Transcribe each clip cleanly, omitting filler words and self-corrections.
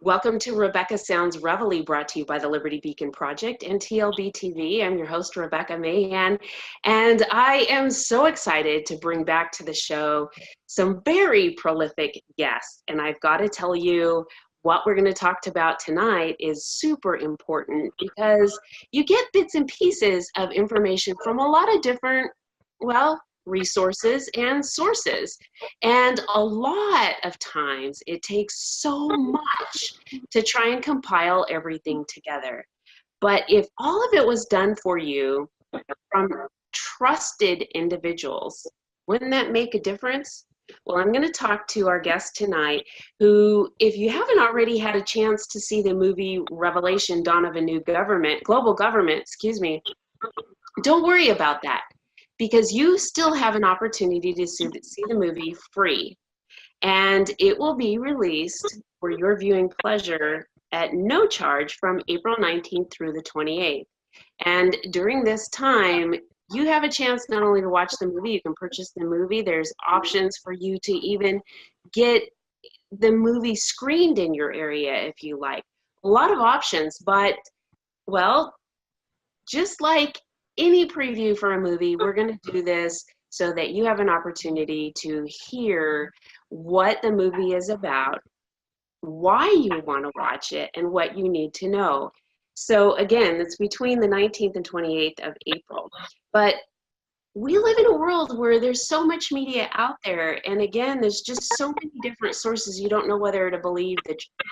Welcome to Rebecca Sounds Reveille, brought to you by the Liberty Beacon Project and TLBTV. I'm your host, Rebecca Mahan, and I am so excited to bring back to the show some very prolific guests. And I've got to tell you, what we're going to talk about tonight is super important because you get bits and pieces of information from a lot of different, well, resources and sources. And a lot of times it takes so much to try and compile everything together. But if all of it was done for you from trusted individuals, wouldn't that make a difference? Well, I'm going to talk to our guest tonight who, if you haven't already had a chance to see the movie Revelation, Dawn of a New Government, Global Government, excuse me, don't worry about that, because you still have an opportunity to see the movie free. And it will be released for your viewing pleasure at no charge from April 19th through the 28th. And during this time, you have a chance not only to watch the movie, you can purchase the movie. There's options for you to even get the movie screened in your area if you like. A lot of options, but, well, just like any preview for a movie, we're going to do this so that you have an opportunity to hear what the movie is about, why you want to watch it, and what you need to know. So again, it's between the 19th and 28th of April. But we live in a world where there's so much media out there, and again, there's just so many different sources. You don't know whether to believe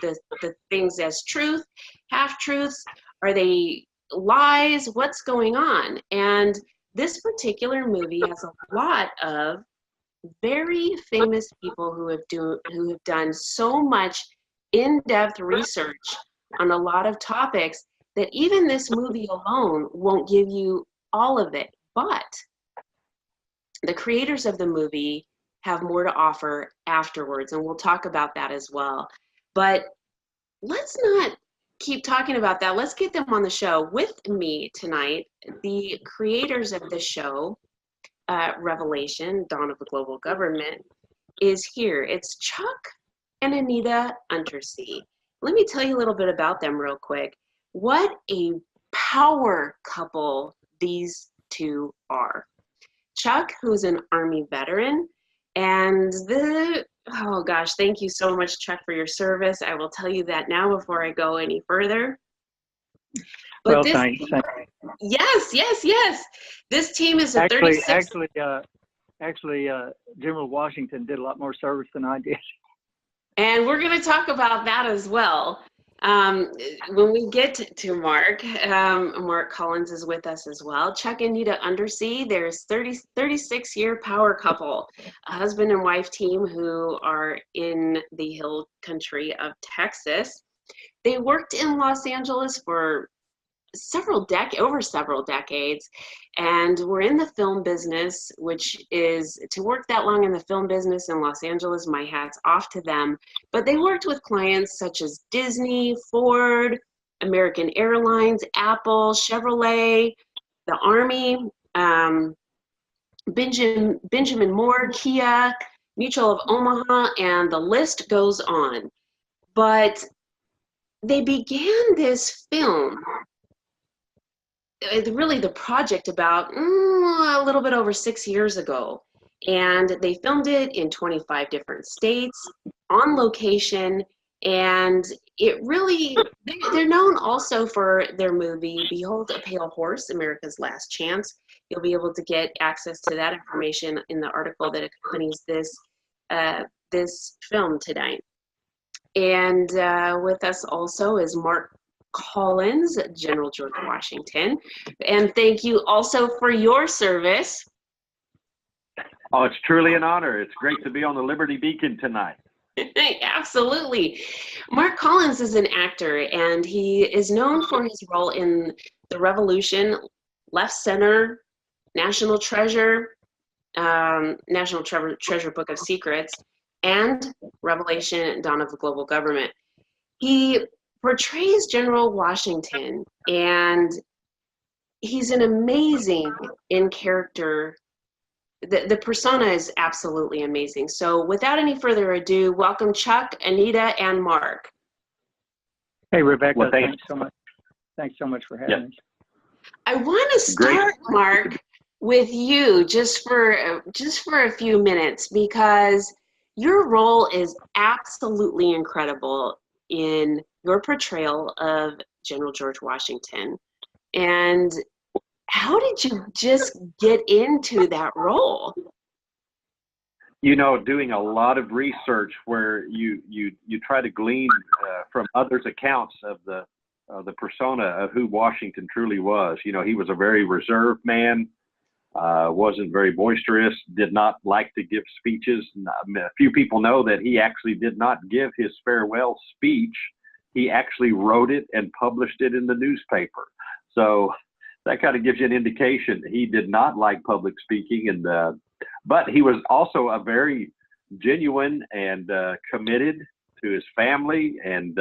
the things as truth, half-truths, are they lies, what's going on? And this particular movie has a lot of very famous people who have done so much in-depth research on a lot of topics that even this movie alone won't give you all of it. But the creators of the movie have more to offer afterwards, and we'll talk about that as well. But let's not keep talking about that. Let's get them on the show with me tonight. The creators of the show, Revelation, Dawn of the Global Government, is here. It's Chuck and Anita Untersee. Let me tell you a little bit about them real quick. What a power couple these two are. Chuck, who's an Army veteran, and oh gosh, thank you so much, Chuck, for your service. I will tell you that now before I go any further. But well, thanks. Yes. This team is a 36. Actually, General Washington did a lot more service than I did. And we're going to talk about that as well. When we get to Mark, Mark Collins is with us as well. Chuck and Anita Untersee, there's 36-year power couple, a husband and wife team who are in the hill country of Texas. They worked in Los Angeles for over several decades, and we're in the film business, which is, to work that long in the film business in Los Angeles, my hat's off to them. But they worked with clients such as Disney, Ford, American Airlines, Apple, Chevrolet, the Army, Benjamin Moore, Kia, Mutual of Omaha, and the list goes on. But they began this film, really the project, about a little bit over 6 years ago. And they filmed it in 25 different states, on location, and it really, they're known also for their movie, Behold a Pale Horse, America's Last Chance. You'll be able to get access to that information in the article that accompanies this film tonight. And with us also is Mark Collins, General George Washington. And thank you also for your service. Oh, it's truly an honor. It's great to be on the Liberty Beacon tonight. Absolutely. Mark Collins is an actor, and he is known for his role in The Revolution, Left Center, National Treasure, Treasure Book of Secrets, and Revelation, Dawn of the Global Government. He portrays General Washington, and he's an amazing in character. The persona is absolutely amazing. So without any further ado, welcome Chuck, Anita, and Mark. Hey, Rebecca, Well, thanks so much. Thanks so much for having us. I want to start, Mark, with you just for a few minutes, because your role is absolutely incredible in your portrayal of General George Washington. And how did you just get into that role? You know, doing a lot of research where you try to glean from others' accounts of the persona of who Washington truly was. You know, he was a very reserved man, wasn't very boisterous, did not like to give speeches. A few people know that he actually did not give his farewell speech. He actually wrote it and published it in the newspaper. So that kind of gives you an indication. He did not like public speaking, and but he was also a very genuine and committed to his family, and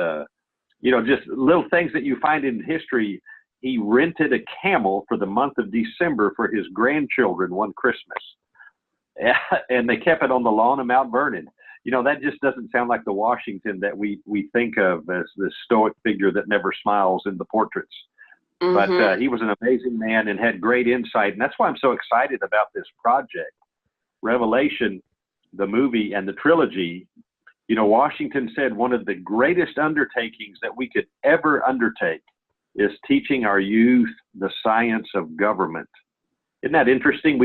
you know, just little things that you find in history. He rented a camel for the month of December for his grandchildren one Christmas, and they kept it on the lawn of Mount Vernon. You know, that just doesn't sound like the Washington that we think of as the stoic figure that never smiles in the portraits. Mm-hmm. But he was an amazing man and had great insight. And that's why I'm so excited about this project. Revelation, the movie and the trilogy. You know, Washington said one of the greatest undertakings that we could ever undertake is teaching our youth the science of government. Isn't that interesting?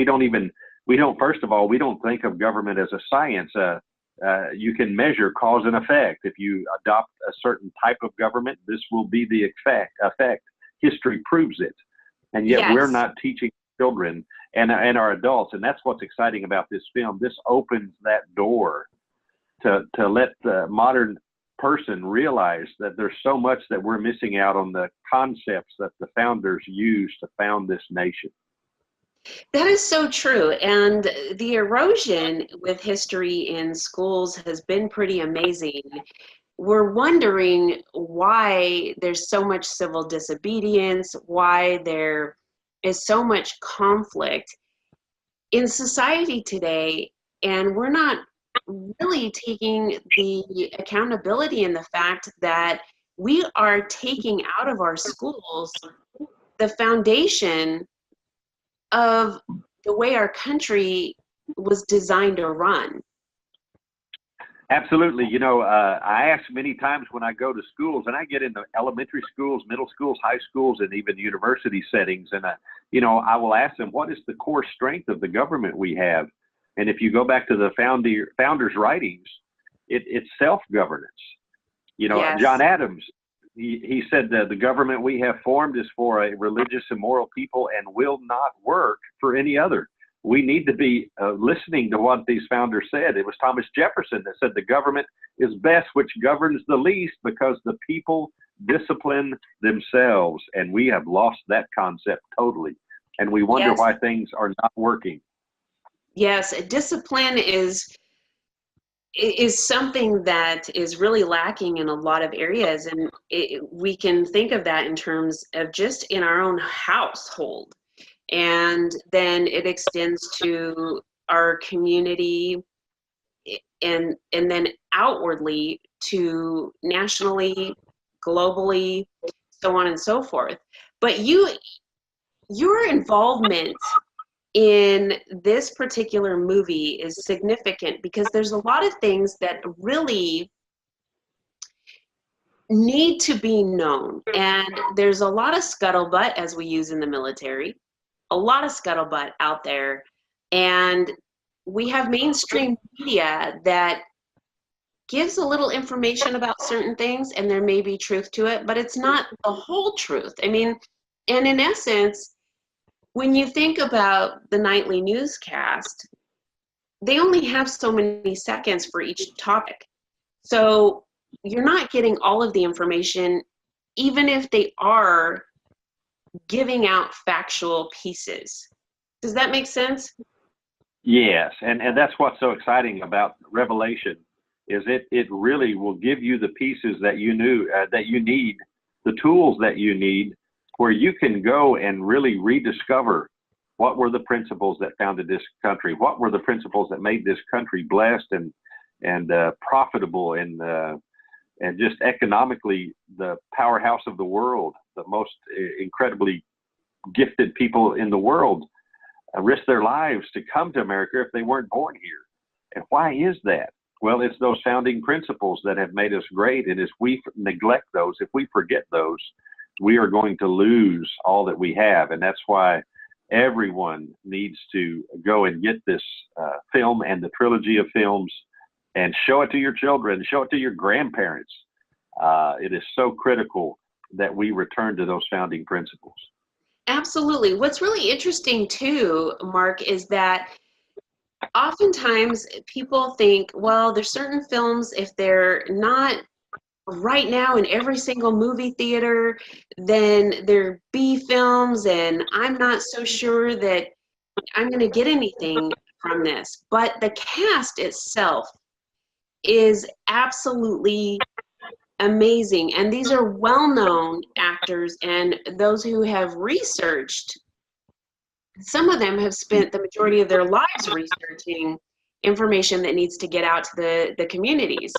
First of all, we don't think of government as a science. You can measure cause and effect. If you adopt a certain type of government, this will be the effect. History proves it. And yet Yes. we're not teaching children and our adults. And that's what's exciting about this film. This opens that door to let the modern person realize that there's so much that we're missing out on the concepts that the founders used to found this nation. That is so true. And the erosion with history in schools has been pretty amazing. We're wondering why there's so much civil disobedience, why there is so much conflict in society today, and we're not really taking the accountability in the fact that we are taking out of our schools the foundation of the way our country was designed to run. Absolutely. You know, I ask many times when I go to schools, and I get into elementary schools, middle schools, high schools, and even university settings. And, you know, I will ask them, what is the core strength of the government we have? And if you go back to the founders' writings, it's self-governance. You know, Yes. John Adams, he said that the government we have formed is for a religious and moral people and will not work for any other. We need to be listening to what these founders said. It was Thomas Jefferson that said the government is best which governs the least, because the people discipline themselves. And we have lost that concept totally. And we wonder Yes. why things are not working. Yes, discipline is something that is really lacking in a lot of areas, and we can think of that in terms of just in our own household, and then it extends to our community, and then outwardly to nationally, globally, so on and so forth. But your involvement in this particular movie is significant because there's a lot of things that really need to be known. And there's a lot of scuttlebutt, as we use in the military, a lot of scuttlebutt out there. And we have mainstream media that gives a little information about certain things, and there may be truth to it, but it's not the whole truth. I mean, and in essence, when you think about the nightly newscast, they only have so many seconds for each topic. So you're not getting all of the information, even if they are giving out factual pieces. Does that make sense? Yes, and that's what's so exciting about Revelation, is it really will give you the pieces that you need, the tools that you need, where you can go and really rediscover what were the principles that founded this country, what were the principles that made this country blessed and profitable and just economically the powerhouse of the world, the most incredibly gifted people in the world risk their lives to come to America if they weren't born here. And why is that? Well, it's those founding principles that have made us great. And if we neglect those, if we forget those, we are going to lose all that we have. And that's why everyone needs to go and get this film and the trilogy of films and show it to your children, show it to your grandparents. It is so critical that we return to those founding principles. Absolutely. What's really interesting too, Mark, is that oftentimes people think, well, there's certain films, if they're not right now in every single movie theater, then they're B films, and I'm not so sure that I'm going to get anything from this. But the cast itself is absolutely amazing, and these are well-known actors, and those who have researched, some of them have spent the majority of their lives researching information that needs to get out to the communities.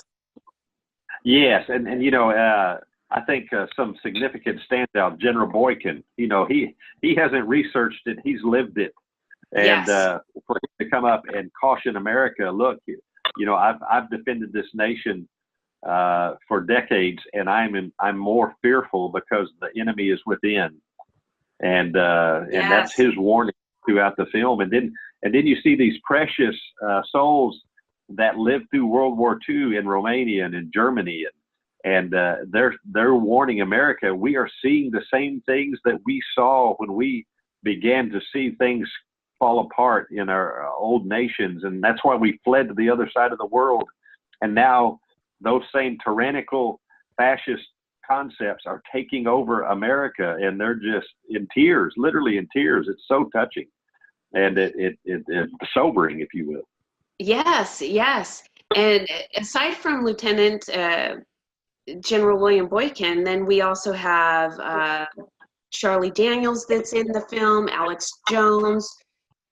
Yes, and you know, I think some significant standout, General Boykin. You know, he hasn't researched it; he's lived it. And Yes. For him to come up and caution America, look, you know, I've defended this nation for decades, and I'm more fearful because the enemy is within, and that's his warning throughout the film. And then you see these precious souls that lived through World War II in Romania and in Germany, and they're warning America. We are seeing the same things that we saw when we began to see things fall apart in our old nations, and that's why we fled to the other side of the world. And now those same tyrannical fascist concepts are taking over America, and they're just in tears, literally in tears. It's so touching, and it's sobering, if you will. Yes, yes. And aside from Lieutenant General William Boykin, then we also have Charlie Daniels that's in the film, Alex Jones,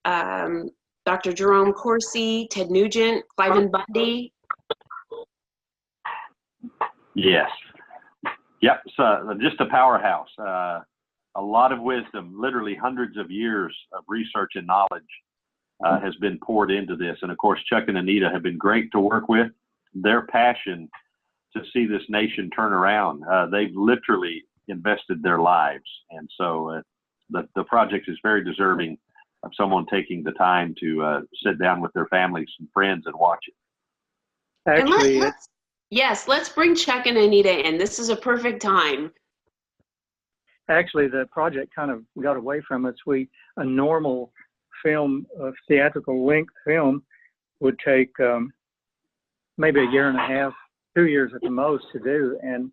Dr. Jerome Corsi, Ted Nugent, Cliven Bundy. Yes. Yep. So just a powerhouse. A lot of wisdom, literally hundreds of years of research and knowledge has been poured into this. And of course, Chuck and Anita have been great to work with. Their passion to see this nation turn around, they've literally invested their lives. And so the project is very deserving of someone taking the time to sit down with their families and friends and watch it. Actually, let's bring Chuck and Anita in. This is a perfect time. actually, the project kind of got away from us. A normal film, a theatrical length film, would take maybe a year and a half, 2 years at the most to do. And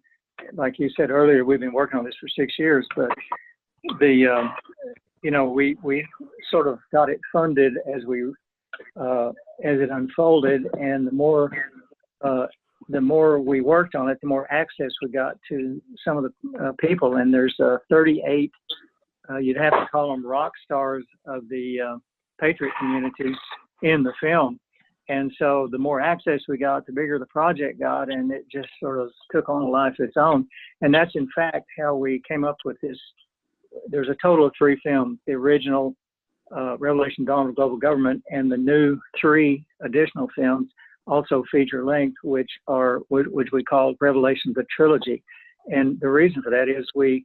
like you said earlier, we've been working on this for 6 years, but we sort of got it funded as it unfolded, and the more we worked on it, the more access we got to some of the people. And there's 38, you'd have to call them rock stars of the Patriot community in the film. And so the more access we got, the bigger the project got, and it just sort of took on a life of its own. And that's in fact how we came up with this. There's a total of 3 films: the original Revelation Dawn of Global Government, and the new 3 additional films, also feature length, which we call Revelation the Trilogy. And the reason for that is we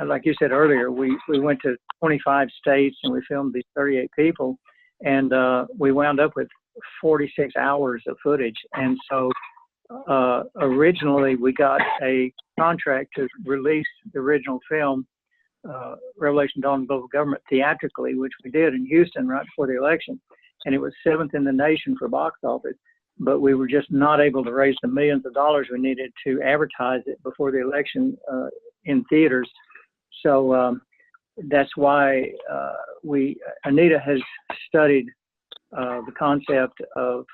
like you said earlier, we went to 25 states and we filmed these 38 people, and we wound up with 46 hours of footage. And so originally we got a contract to release the original film, Revelation Dawn of Global Government, theatrically, which we did in Houston right before the election. And it was 7th in the nation for box office, but we were just not able to raise the millions of dollars we needed to advertise it before the election in theaters. So that's why Anita has studied the concept of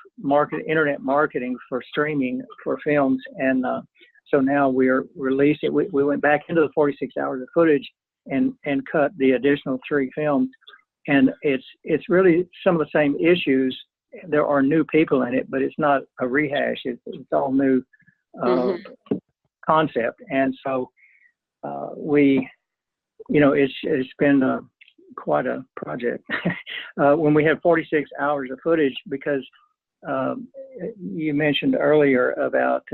internet marketing for streaming for films. And so now we're releasing, we went back into the 46 hours of footage and cut the additional 3 films. And it's really some of the same issues. There are new people in it, but it's not a rehash. It's all new concept. And so it's been quite a project when we have 46 hours of footage, because you mentioned earlier about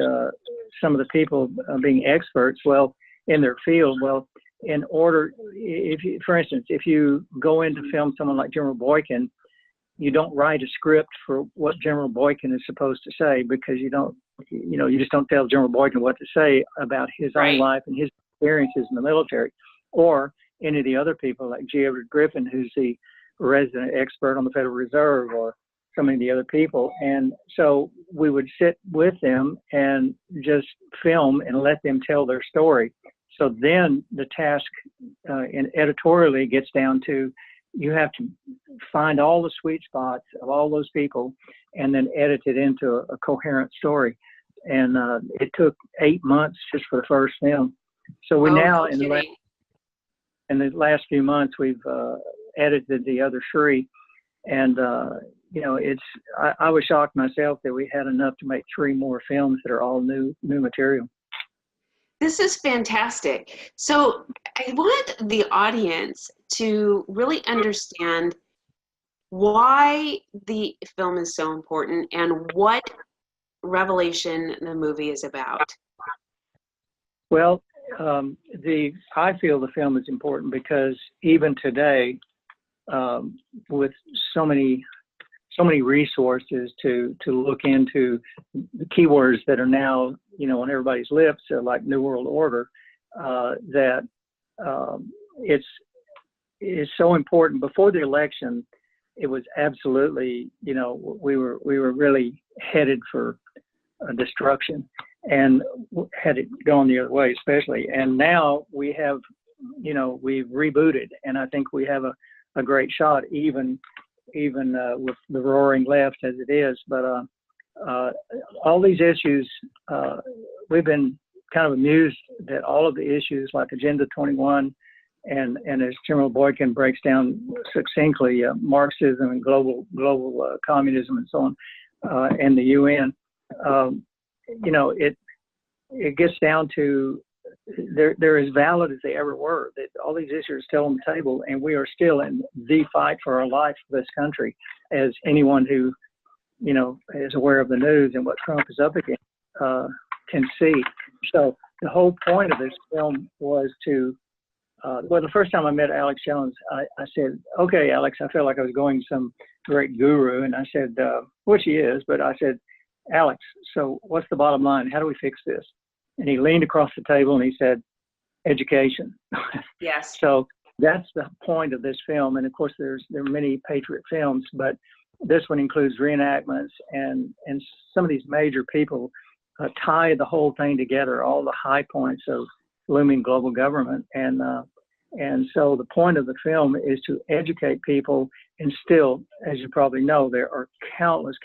some of the people being experts, well, in their field. Well, in order, for instance, if you go in to film someone like General Boykin, you don't write a script for what General Boykin is supposed to say, because you just don't tell General Boykin what to say about his own life and his experiences in the military, or any of the other people like G. Edward Griffin, who's the resident expert on the Federal Reserve, or so many of the other people. And so we would sit with them and just film and let them tell their story. So then the task editorially gets down to, you have to find all the sweet spots of all those people and then edit it into a coherent story. And it took 8 months just for the first film. So we in the last few months, we've edited the other 3. And, I was shocked myself that we had enough to make 3 more films that are all new material. This is fantastic. So I want the audience to really understand why the film is so important and what Revelation, the movie, is about. Well, I feel the film is important because even today, with so many resources to look into the keywords that are now, on everybody's lips, like New World Order, that it's so important. Before the election, it was absolutely, we were really headed for destruction, and had it gone the other way, especially. And now we have, we've rebooted, and I think we have a great shot, even with the roaring left as it is. But all these issues, we've been kind of amused that all of the issues like Agenda 21 and as General Boykin breaks down succinctly, Marxism and global communism and so on, and the UN, it gets down to they're as valid as they ever were. That all these issues are still on the table, and we are still in the fight for our life for this country, as anyone who is aware of the news and what Trump is up against can see. So the whole point of this film was to the first time I met Alex Jones, I said, "Okay, Alex," I felt like I was going some great guru, and I said, which he is, but I said, "Alex, so what's the bottom line? How do we fix this?" And he leaned across the table and he said, "Education." Yes. So that's the point of this film. And of course, there are many patriot films, but this one includes reenactments, and some of these major people tie the whole thing together, all the high points of looming global government. And so the point of the film is to educate people. And still, as you probably know, there are countless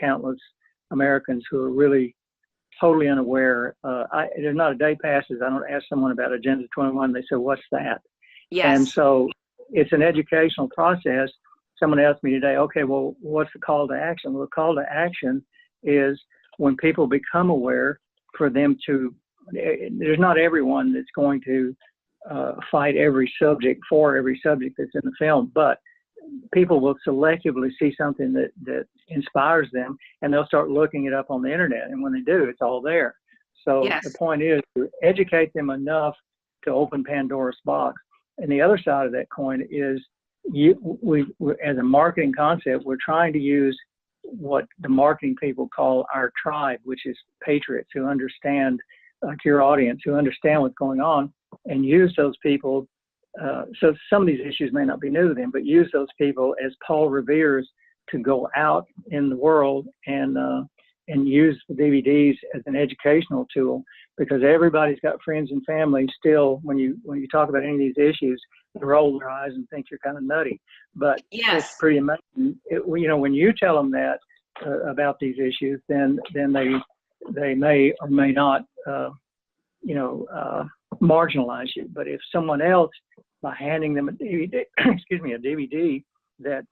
Americans who are really totally unaware. There's not a day passes I don't ask someone about Agenda 21. They say, "What's that?" Yes. And so it's an educational process. Someone asked me today, "Okay, well, what's the call to action?" Well, the call to action is when people become aware, for them to, there's not everyone that's going to fight every subject for every subject that's in the film, but people will selectively see something that inspires them, and they'll start looking it up on the internet. And when they do, it's all there. So yes. The point is to educate them enough to open Pandora's box. And the other side of that coin is we as a marketing concept, we're trying to use what the marketing people call our tribe, which is patriots who understand, to your audience, who understand what's going on, and use those people. So some of these issues may not be new to them, but use those people as Paul Revere's to go out in the world and use the DVDs as an educational tool, because everybody's got friends and family still. When you talk about any of these issues, they roll their eyes and think you're kind of nutty. But Yes. it's pretty amazing. When you tell them that about these issues, then they may or may not marginalize you. But if someone else, by handing them a DVD, a DVD that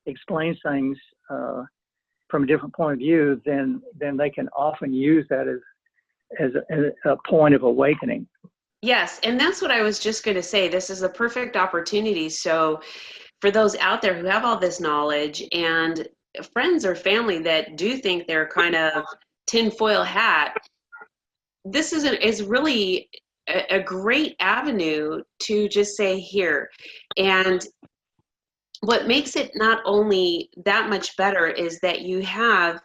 explains things from a different point of view, then they can often use that as a point of awakening. Yes, and that's what I was just going to say. This is a perfect opportunity. So for those out there who have all this knowledge and friends or family that do think they're kind of tinfoil hat, this is really a great avenue to just say here. And what makes it not only that much better is that you have,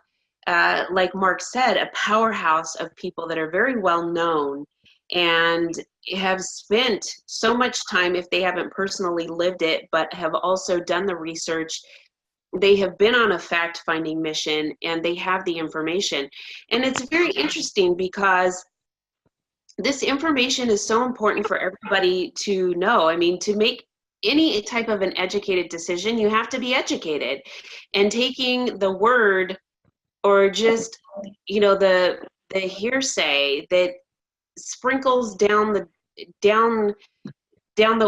like Mark said, a powerhouse of people that are very well known and have spent so much time, if they haven't personally lived it, but have also done the research. They have been on a fact-finding mission and they have the information. And it's very interesting because this information is so important for everybody to know. I mean, to make any type of an educated decision, you have to be educated. And taking the word or just, the hearsay that sprinkles down the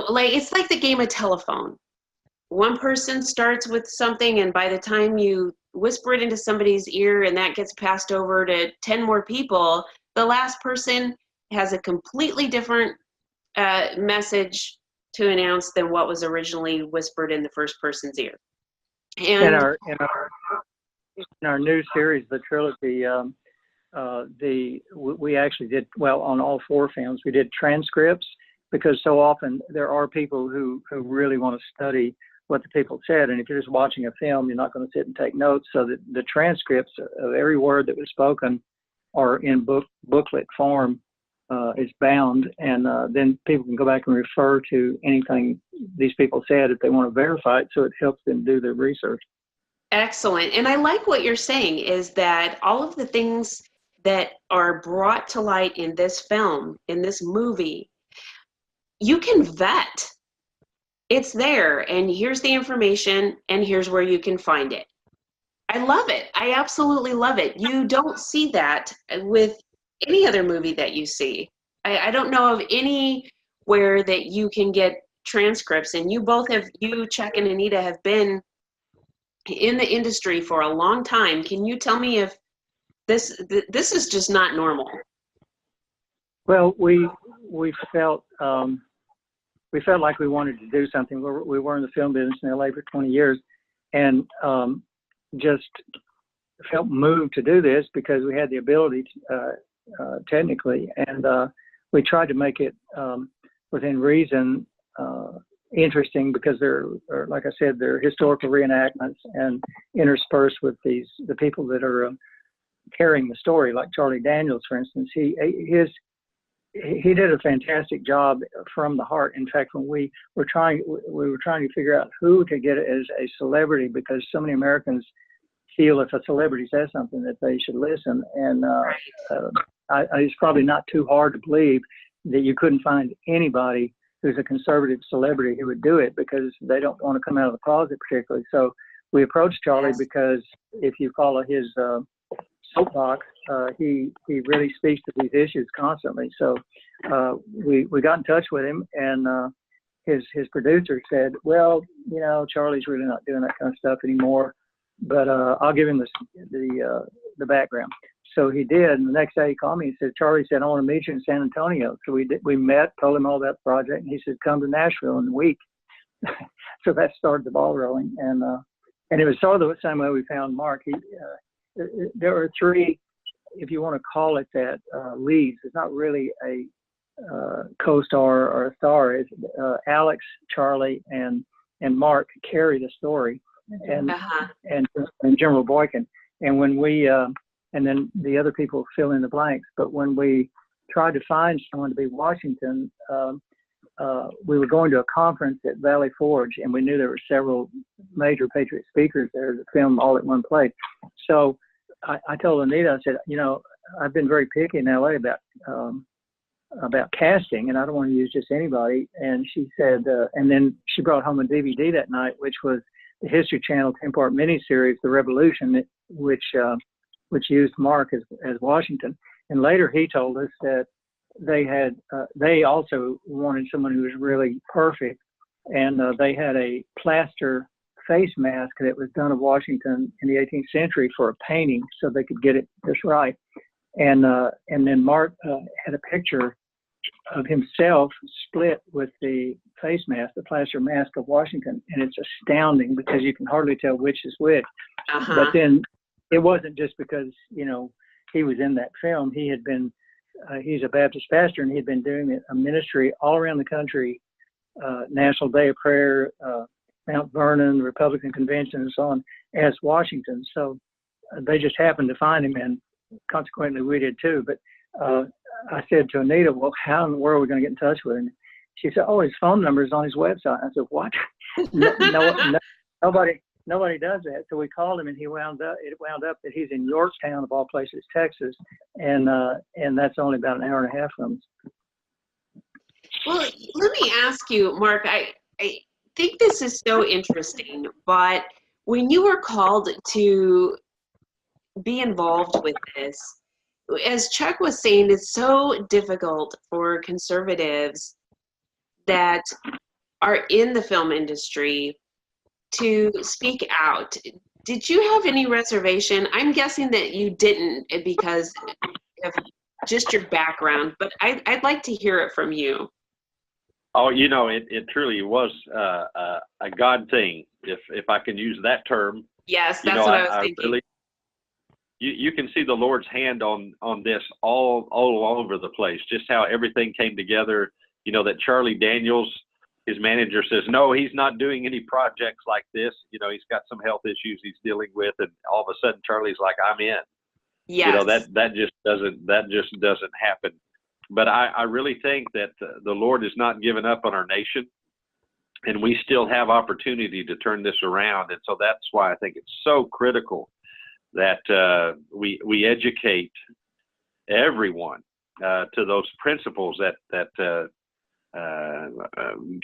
like, it's like the game of telephone. One person starts with something, and by the time you whisper it into somebody's ear and that gets passed over to 10 more people, the last person has a completely different message to announce than what was originally whispered in the first person's ear. And in our new series, the trilogy, we actually did, well, on all 4 films, we did transcripts, because so often there are people who really want to study what the people said. And if you're just watching a film, you're not going to sit and take notes. So that the transcripts of every word that was spoken are in booklet form. Is bound, and then people can go back and refer to anything these people said if they want to verify it, so it helps them do their research. Excellent. And I like what you're saying is that all of the things that are brought to light in this film, in this movie, you can vet. It's there, and here's the information, and here's where you can find it. I love it. I absolutely love it. You don't see that with any other movie that you see. I don't know of anywhere that you can get transcripts, and you, Chuck and Anita, have been in the industry for a long time. Can you tell me if this is just not normal? Well, we felt like we wanted to do something. We were in the film business in LA for 20 years, and just felt moved to do this because we had the ability to, technically, and we tried to make it within reason interesting, because they're, like I said, they're historical reenactments and interspersed with the people that are carrying the story, like Charlie Daniels, for instance. He did a fantastic job from the heart. In fact, when we were trying to figure out who to get as a celebrity, because so many Americans feel if a celebrity says something that they should listen. And it's probably not too hard to believe that you couldn't find anybody who's a conservative celebrity who would do it, because they don't want to come out of the closet particularly. So we approached Charlie because if you follow his soapbox, he really speaks to these issues constantly. So we got in touch with him, and his producer said, well, Charlie's really not doing that kind of stuff anymore, but I'll give him the background. So he did, and the next day he called me. He said, Charlie said, I want to meet you in San Antonio. So we met, told him all about the project, and he said, come to Nashville in a week. So that started the ball rolling, and it was sort of the same way we found Mark. There were 3, if you want to call it that, leads. It's not really a co-star or a star. It's Alex, Charlie, and Mark carry the story. and Uh-huh. and General Boykin. And when we and then the other people fill in the blanks. But when we tried to find someone to be Washington, we were going to a conference at Valley Forge, and we knew there were several major Patriot speakers there to film all at one place. So I told Anita, I said, you know, I've been very picky in LA about casting, and I don't want to use just anybody. And she said, and then she brought home a DVD that night, which was the History Channel 10-part miniseries, The Revolution, which used Mark as Washington. And later he told us that they also wanted someone who was really perfect, and they had a plaster face mask that was done of Washington in the 18th century for a painting, so they could get it just right. And then Mark had a picture of himself split with the face mask, the plaster mask of Washington, and it's astounding because you can hardly tell which is which. Uh-huh. But then it wasn't just because, you know, he was in that film. He had been he's a Baptist pastor, and he'd been doing a ministry all around the country, National Day of Prayer, Mount Vernon, Republican Convention, and so on, as Washington. So they just happened to find him, and consequently we did too. But I said to Anita, well, how in the world are we going to get in touch with him? She said, oh, his phone number is on his website. I said, what? Nobody does that. So we called him, and it wound up that he's in Yorktown, of all places, Texas, and that's only about an hour and a half from us. Well, let me ask you, Mark, I think this is so interesting, but when you were called to be involved with this, as Chuck was saying, it's so difficult for conservatives that are in the film industry to speak out. Did you have any reservation? I'm guessing that you didn't because of just your background, but I'd like to hear it from you. Oh, you know, it truly was a God thing, if I can use that term. Yes, that's what I was thinking. Really, you can see the Lord's hand on this all over the place, just how everything came together. You know, that Charlie Daniels, his manager, says, no, he's not doing any projects like this. You know, he's got some health issues he's dealing with. And all of a sudden, Charlie's like, I'm in. Yes. You know, that just doesn't happen. But I really think that the Lord has not given up on our nation, and we still have opportunity to turn this around. And so that's why I think it's so critical that we educate everyone to those principles that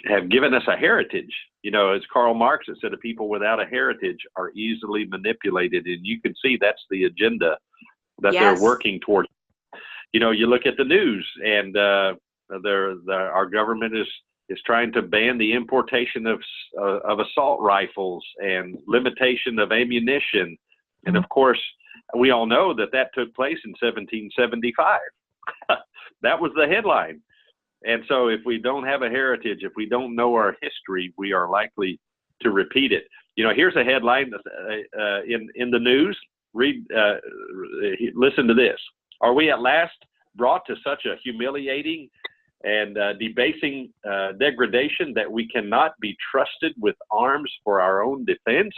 have given us a heritage. You know, as Karl Marx has said, people without a heritage are easily manipulated, and you can see that's the agenda that they're working toward. You know, you look at the news, and our government is trying to ban the importation of assault rifles and limitation of ammunition. And of course, we all know that took place in 1775. That was the headline. And so if we don't have a heritage, if we don't know our history, we are likely to repeat it. You know, here's a headline in the news. Listen to this. Are we at last brought to such a humiliating and debasing degradation that we cannot be trusted with arms for our own defense?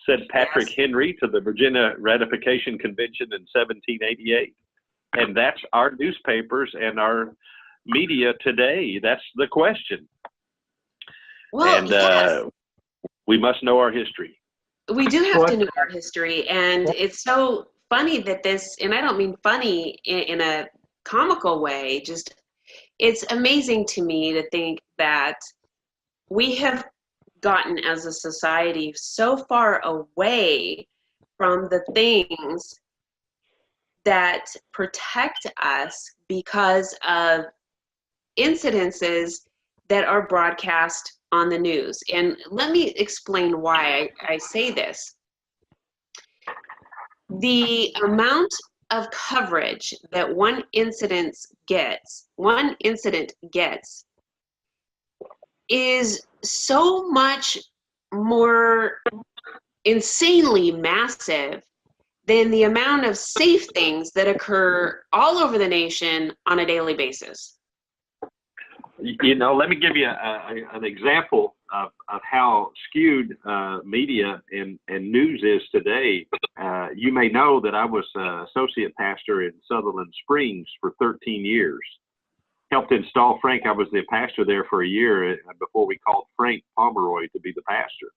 Said Patrick Henry to the Virginia Ratification Convention in 1788. And that's our newspapers and our media today. That's the question. Well, and we must know our history. We do have to know our history, and it's so funny that this, and I don't mean funny in a comical way, just it's amazing to me to think that we have gotten as a society so far away from the things that protect us because of incidences that are broadcast on the news. And let me explain why I say this. The amount of coverage that one incident gets is so much more insanely massive than the amount of safe things that occur all over the nation on a daily basis. You know, let me give you an example of how skewed media and news is today. You may know that I was associate pastor in Sutherland Springs for 13 years. Helped install Frank. I was the pastor there for a year before we called Frank Pomeroy to be the pastor.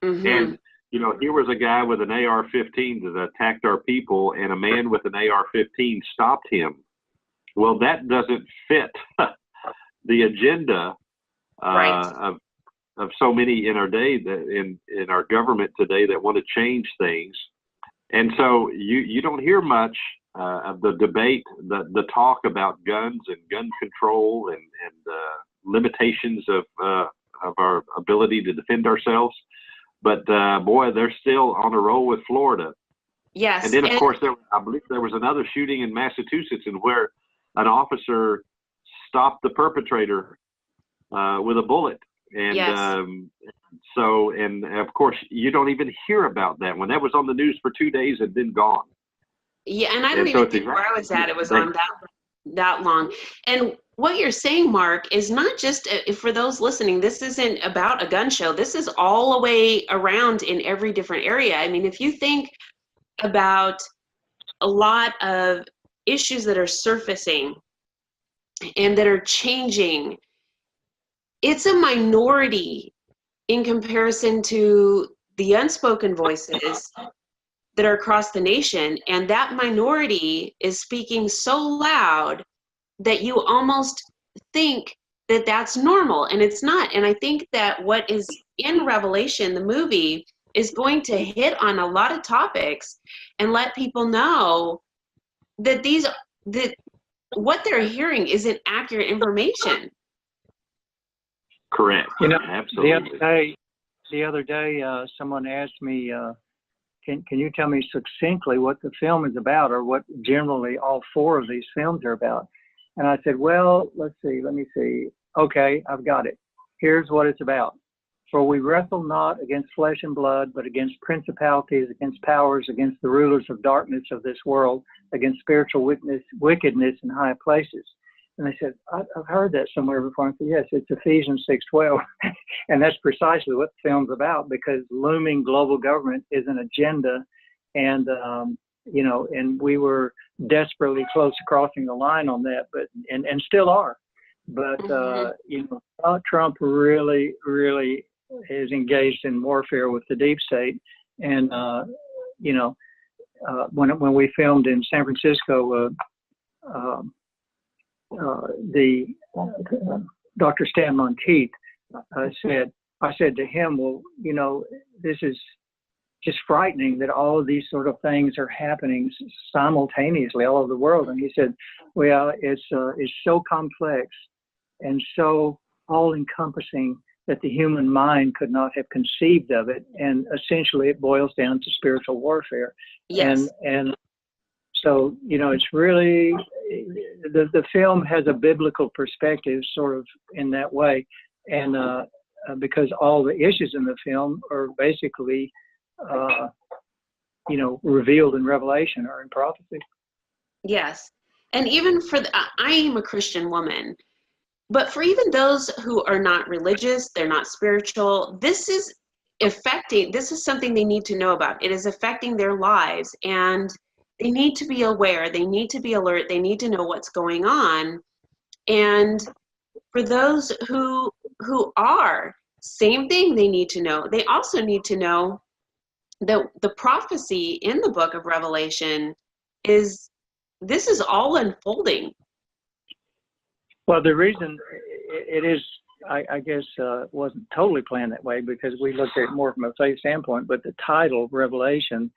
Mm-hmm. And, you know, here was a guy with an AR-15 that attacked our people, and a man with an AR-15 stopped him. Well, that doesn't fit the agenda Right. of so many in our day, in our government today, that want to change things. And so you don't hear much of the debate, the talk about guns and gun control and limitations of our ability to defend ourselves. But boy, they're still on a roll with Florida. Yes. And then, of course, I believe there was another shooting in Massachusetts, in where an officer stopped the perpetrator with a bullet. And yes. So, and of course, you don't even hear about that. When that was on the news for 2 days, and then gone. Yeah, and I don't And so even think where I was at, it was on that long. And what you're saying, Mark, is not just for those listening. This isn't about a gun show. This is all the way around in every different area. I mean, if you think about a lot of issues that are surfacing and that are changing, it's a minority in comparison to the unspoken voices that are across the nation. And that minority is speaking so loud that you almost think that that's normal, and it's not. And I think that what is in Revelation, the movie, is going to hit on a lot of topics and let people know that what they're hearing isn't accurate information. Correct. You know, absolutely. The other day, someone asked me, can you tell me succinctly what the film is about, or what generally all four of these films are about? And I said, well, let me see. Okay, I've got it. Here's what it's about. For we wrestle not against flesh and blood, but against principalities, against powers, against the rulers of darkness of this world, against spiritual wickedness in high places. And they said, I've heard that somewhere before. I said, yes, it's Ephesians 6:12. And that's precisely what the film's about, because looming global government is an agenda. And, you know, and we were desperately close to crossing the line on that, but and still are. But, you know, Trump really, really is engaged in warfare with the deep state. And, you know, when we filmed in San Francisco, Dr. Stan Monteith I said to him, well, you know, this is just frightening that all of these sort of things are happening simultaneously all over the world. And he said, well, it's so complex and so all-encompassing that the human mind could not have conceived of it. And essentially it boils down to spiritual warfare. Yes. And so, you know, it's really, the film has a biblical perspective sort of in that way. And because all the issues in the film are basically, you know, revealed in Revelation or in prophecy. Yes. And even for I am a Christian woman, but for even those who are not religious, they're not spiritual, this is something they need to know about. It is affecting their lives, and they need to be aware. They need to be alert. They need to know what's going on. And for those who are, same thing they need to know. They also need to know that the prophecy in the book of Revelation is all unfolding. Well, the reason it is, I guess, wasn't totally planned that way, because we looked at it more from a faith standpoint, but the title, Revelation,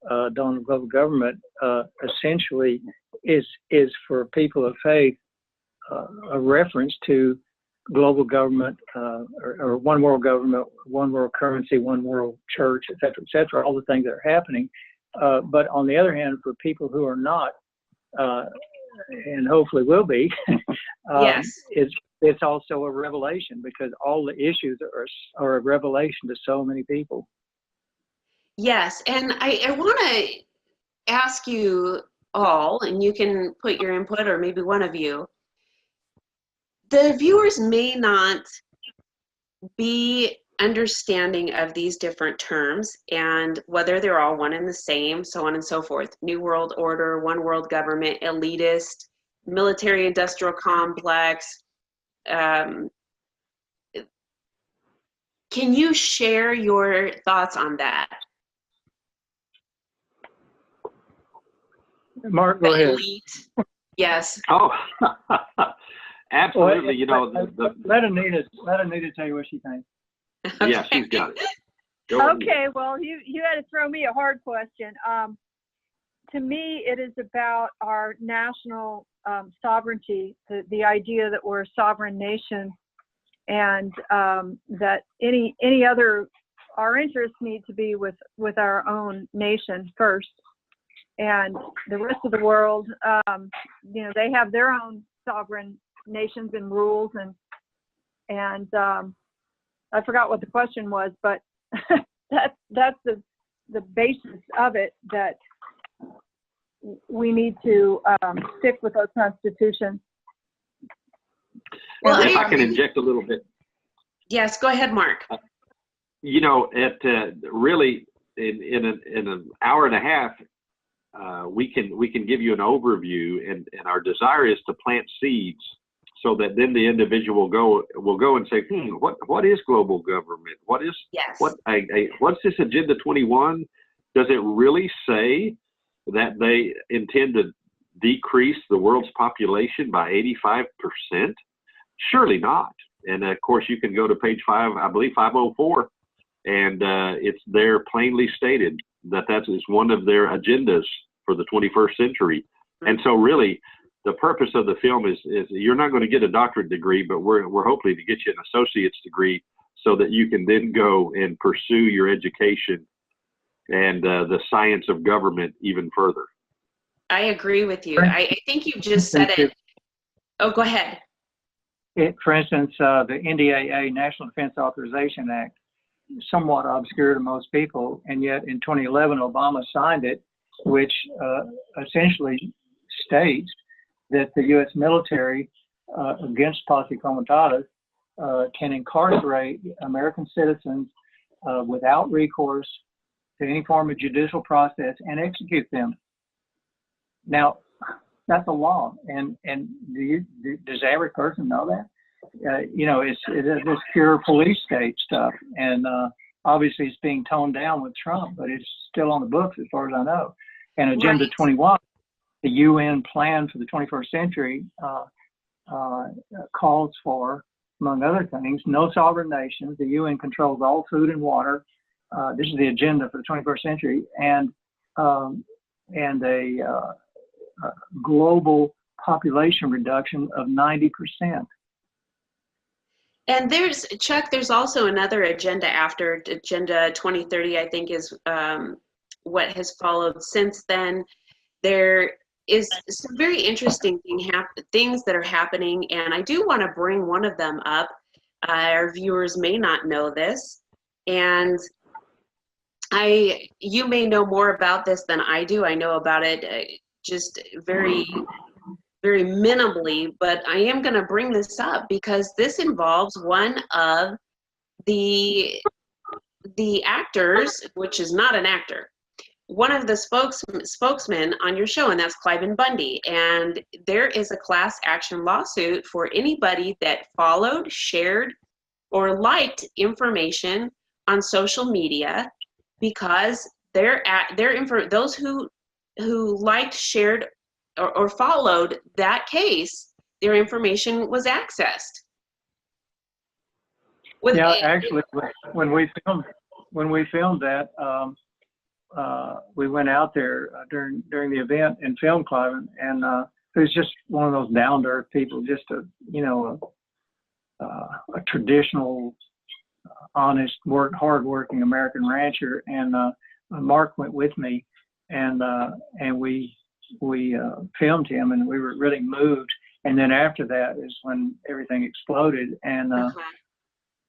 Dawn of Global Government, essentially is for people of faith a reference to global government, or one world government, one world currency, one world church, et cetera, all the things that are happening. But on the other hand, for people who are not, and hopefully will be, Yes. It's also a revelation, because all the issues are a revelation to so many people. Yes, and I want to ask you all, and you can put your input, or maybe one of you, the viewers may not be understanding of these different terms and whether they're all one and the same, so on and so forth. New World Order, One World Government, elitist, military industrial complex. Can you share your thoughts on that? Mark, go ahead. Elite. Yes. Oh, absolutely. Well, let Anita tell you what she thinks. Okay. Yeah, she's got it. Go ahead. Okay, well, you had to throw me a hard question. To me, it is about our national sovereignty, the idea that we're a sovereign nation, and that any other, our interests need to be with our own nation first, and the rest of the world, they have their own sovereign nations and rules, and I forgot what the question was, but that's the basis of it, that we need to stick with our Constitution. Well, if I can inject a little bit. Yes, go ahead, Mark. Really in an hour and a half, we can give you an overview, and our desire is to plant seeds so that then the individual will go and say, what is global government? Yes. What's this Agenda 21? Does it really say that they intend to decrease the world's population by 85%? Surely not. And of course, you can go to page 504, and it's there plainly stated that is one of their agendas for the 21st century. And so really, the purpose of the film is you're not going to get a doctorate degree, but we're hoping to get you an associate's degree so that you can then go and pursue your education and the science of government even further. I agree with you. I think you just said it. Oh, go ahead. For instance, the NDAA, National Defense Authorization Act, somewhat obscure to most people, and yet in 2011, Obama signed it, which essentially states that the U.S. military, against posse comitatus, can incarcerate American citizens without recourse to any form of judicial process and execute them. Now, that's a law, and does the average person know that? It's this pure police state stuff, and obviously it's being toned down with Trump, but it's still on the books as far as I know. And Agenda 21, the UN plan for the 21st century, calls for, among other things, no sovereign nations. The UN controls all food and water. This is the agenda for the 21st century, and a global population reduction of 90%. And there's also another agenda after Agenda 2030, I think, is what has followed since then. There is some very interesting things that are happening, and I do want to bring one of them up. Our viewers may not know this, and you may know more about this than I do. I know about it just very, very minimally, but I am going to bring this up because this involves one of the actors, which is not an actor, one of the spokesmen on your show, and that's Cliven Bundy. And there is a class action lawsuit for anybody that followed, shared, or liked information on social media, because those who liked, shared, or followed that case, their information was accessed. Actually, when we filmed that, we went out there during the event and filmed Cliven, and it was just one of those down to earth people, just a traditional, honest, hard-working American rancher. And Mark went with me, and we filmed him, and we were really moved. And then after that is when everything exploded, and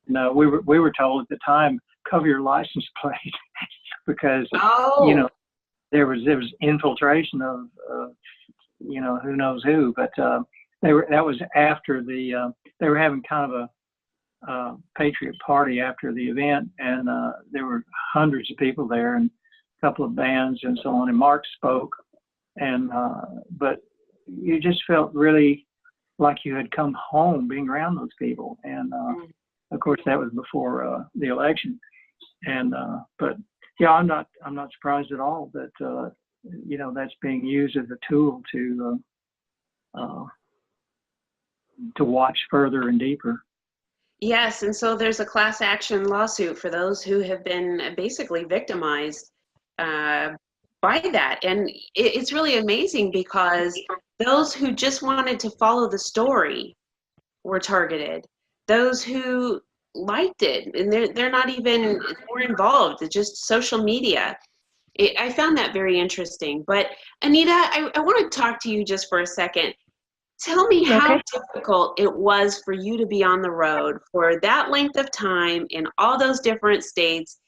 no, we were told at the time, cover your license plate, because there was infiltration of who knows who. But that was after they were having kind of a patriot party after the event, and there were hundreds of people there and a couple of bands and so on. And Mark spoke, and but you just felt really like you had come home being around those people. And of course, that was before the election. And but yeah, I'm not surprised at all that that's being used as a tool to watch further and deeper. Yes, and so there's a class action lawsuit for those who have been basically victimized by that. And it's really amazing because those who just wanted to follow the story were targeted. Those who liked it, and they're not even more involved, it's just social media. I found that very interesting. But Anita, I want to talk to you just for a second. Tell me how difficult it was for you to be on the road for that length of time in all those different states,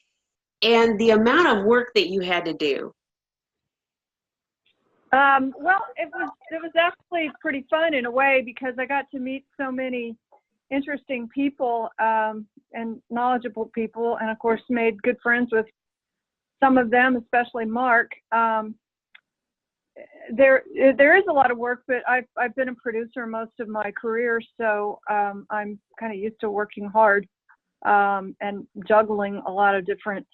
and the amount of work that you had to do. Well, it was actually pretty fun in a way, because I got to meet so many interesting people and knowledgeable people, and of course made good friends with some of them, especially Mark. There is a lot of work, but I've been a producer most of my career, so I'm kind of used to working hard and juggling a lot of different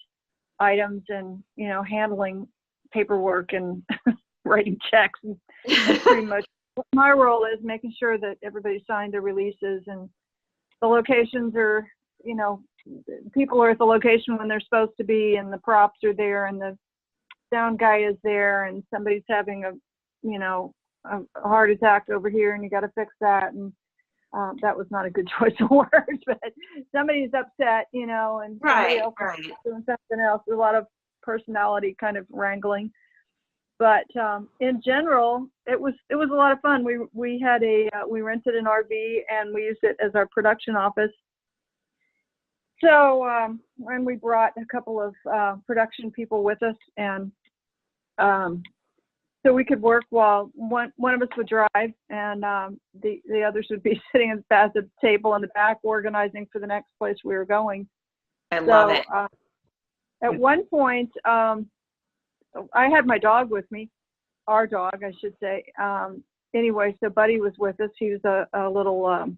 items, and handling paperwork and writing checks, and pretty much what my role is, making sure that everybody signed their releases, and the locations are, people are at the location when they're supposed to be, and the props are there, and the sound guy is there, and somebody's having a heart attack over here, and you got to fix that. And that was not a good choice of words, but somebody's upset, and somebody else is doing something else. There's a lot of personality kind of wrangling. But in general, it was a lot of fun. We had we rented an RV, and we used it as our production office. So and we brought a couple of production people with us, and so we could work while one of us would drive, and the others would be sitting at the table in the back, organizing for the next place we were going. I love it. At one point, I had my dog with me, our dog, I should say. Anyway, so Buddy was with us. He was a little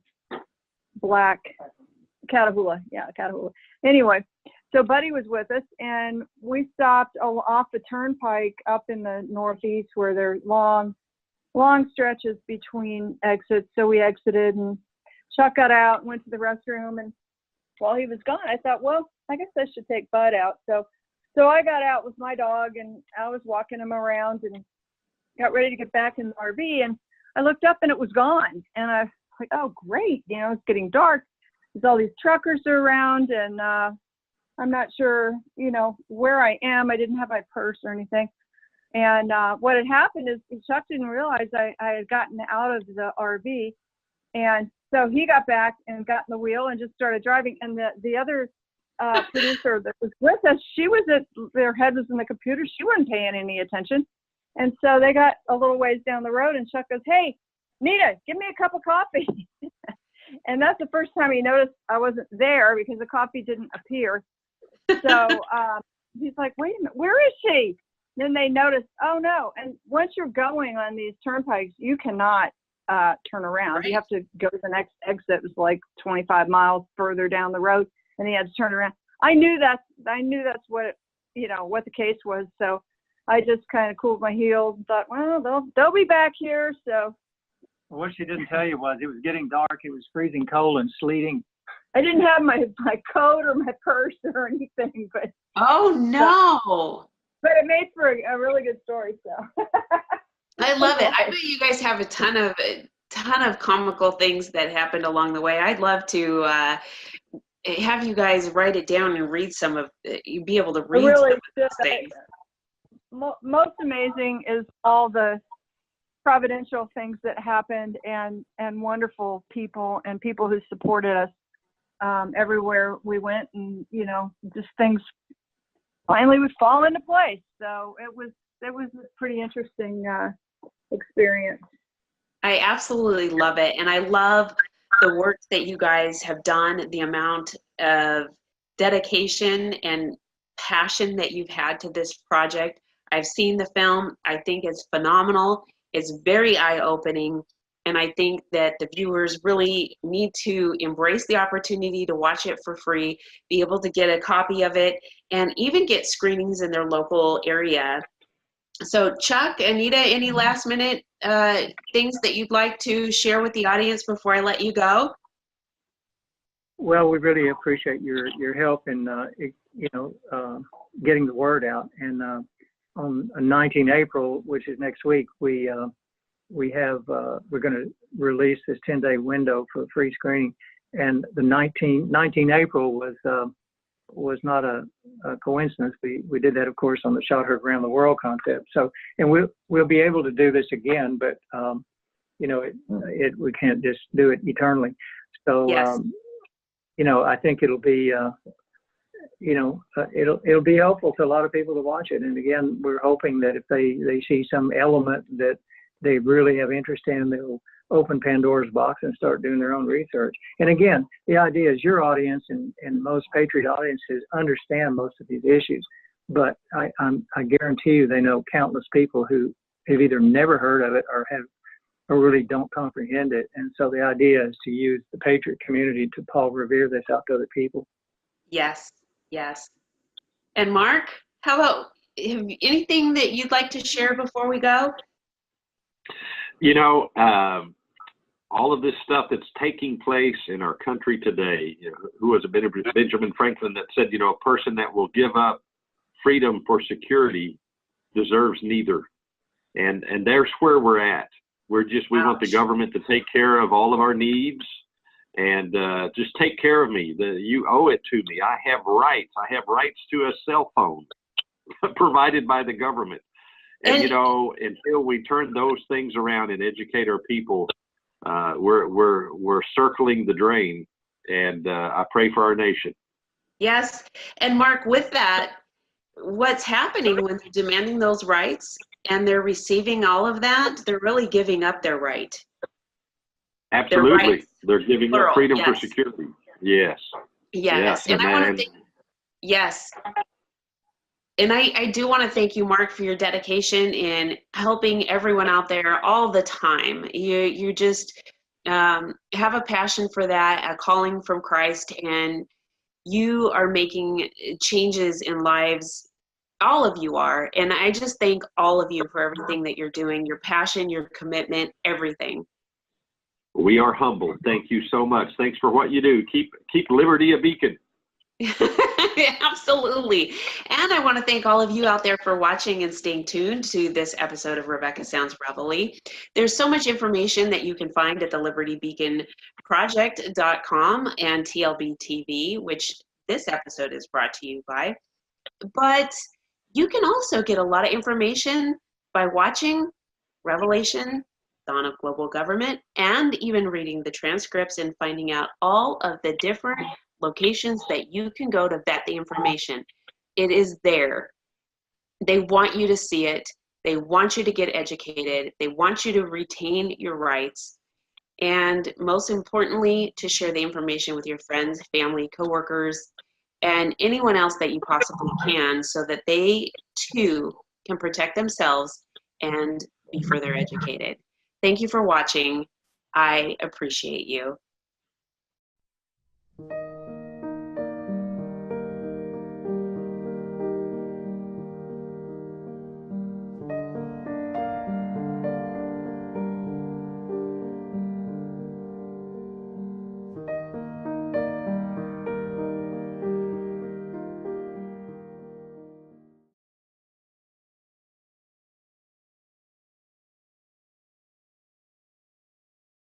black Catahoula. Yeah, Catahoula. Anyway, so Buddy was with us, and we stopped off the turnpike up in the Northeast, where there are long stretches between exits. So we exited, and Chuck got out and went to the restroom. And while he was gone, I thought, well, I guess I should take Bud out. So I got out with my dog, and I was walking him around and got ready to get back in the RV. And I looked up, and it was gone. And I was like, oh, great. It's getting dark. There's all these truckers around, and I'm not sure, where I am. I didn't have my purse or anything. And what had happened is Chuck didn't realize I had gotten out of the RV. And so he got back and got in the wheel and just started driving. And the other producer that was with us, their head was in the computer. She wasn't paying any attention. And so they got a little ways down the road, and Chuck goes, hey, Nita, give me a cup of coffee. And that's the first time he noticed I wasn't there, because the coffee didn't appear. So he's like, wait a minute, where is she? Then they noticed, oh no. And once you're going on these turnpikes, you cannot turn around. Right. You have to go to the next exit. It was like 25 miles further down the road, and he had to turn around. I knew that's what what the case was. So I just kind of cooled my heels and thought, well, they'll be back here. So what she didn't tell you was it was getting dark. It was freezing cold and sleeting. I didn't have my coat or my purse or anything, but oh no! But it made for a really good story. So I love it. I bet you guys have a ton of comical things that happened along the way. I'd love to have you guys write it down and read some of it. You'd be able to read really some of those things. Most amazing is all the providential things that happened, and wonderful people, and people who supported us everywhere we went, and just things finally would fall into place. So it was a pretty interesting experience. I absolutely love it. And I love the work that you guys have done, the amount of dedication and passion that you've had to this project. I've seen the film. I think it's phenomenal. It's very eye-opening. And I think that the viewers really need to embrace the opportunity to watch it for free, be able to get a copy of it, and even get screenings in their local area. So Chuck, Anita, any last minute things that you'd like to share with the audience before I let you go? Well, we really appreciate your help in getting the word out. And on 19 April, which is next week, we're going to release this 10-day window for free screening. And the 19 April was not a coincidence. We did that, of course, on the Shot Heard Around the World concept. So, and we'll be able to do this again, but we can't just do it eternally. So, Yes. I think it'll be, it'll be helpful to a lot of people to watch it. And again, we're hoping that if they see some element that they really have interest in, they'll open Pandora's box and start doing their own research. And again, the idea is your audience and most Patriot audiences understand most of these issues, but I guarantee you they know countless people who have either never heard of it or really don't comprehend it. And so the idea is to use the Patriot community to Paul Revere this out to other people. Yes, yes. And Mark, how about anything that you'd like to share before we go? All of this stuff that's taking place in our country today, who was a Benjamin Franklin that said, a person that will give up freedom for security deserves neither. And there's where we're at. We want the government to take care of all of our needs and just take care of me. You owe it to me. I have rights. I have rights to a cell phone provided by the government. And until we turn those things around and educate our people, we're circling the drain. And I pray for our nation. Yes. And Mark, with that, what's happening when they're demanding those rights and they're receiving all of that, they're really giving up their right. Absolutely. They're giving up freedom for security. Yes. Yes. And I want to think, yes. And I do want to thank you, Mark, for your dedication in helping everyone out there all the time. You just have a passion for that, a calling from Christ, and you are making changes in lives. All of you are. And I just thank all of you for everything that you're doing, your passion, your commitment, everything. We are humbled. Thank you so much. Thanks for what you do. Keep liberty a beacon. Absolutely. And I want to thank all of you out there for watching and staying tuned to this episode of Rebecca Sounds Reveille. There's so much information that you can find at the libertybeaconproject.com and TLBTV, which this episode is brought to you by. But you can also get a lot of information by watching Revelation, Dawn of Global Government, and even reading the transcripts and finding out all of the different locations that you can go to vet the information. It is there. They want you to see it. They want you to get educated. They want you to retain your rights. And most importantly, to share the information with your friends, family, coworkers, and anyone else that you possibly can so that they too can protect themselves and be further educated. Thank you for watching. I appreciate you.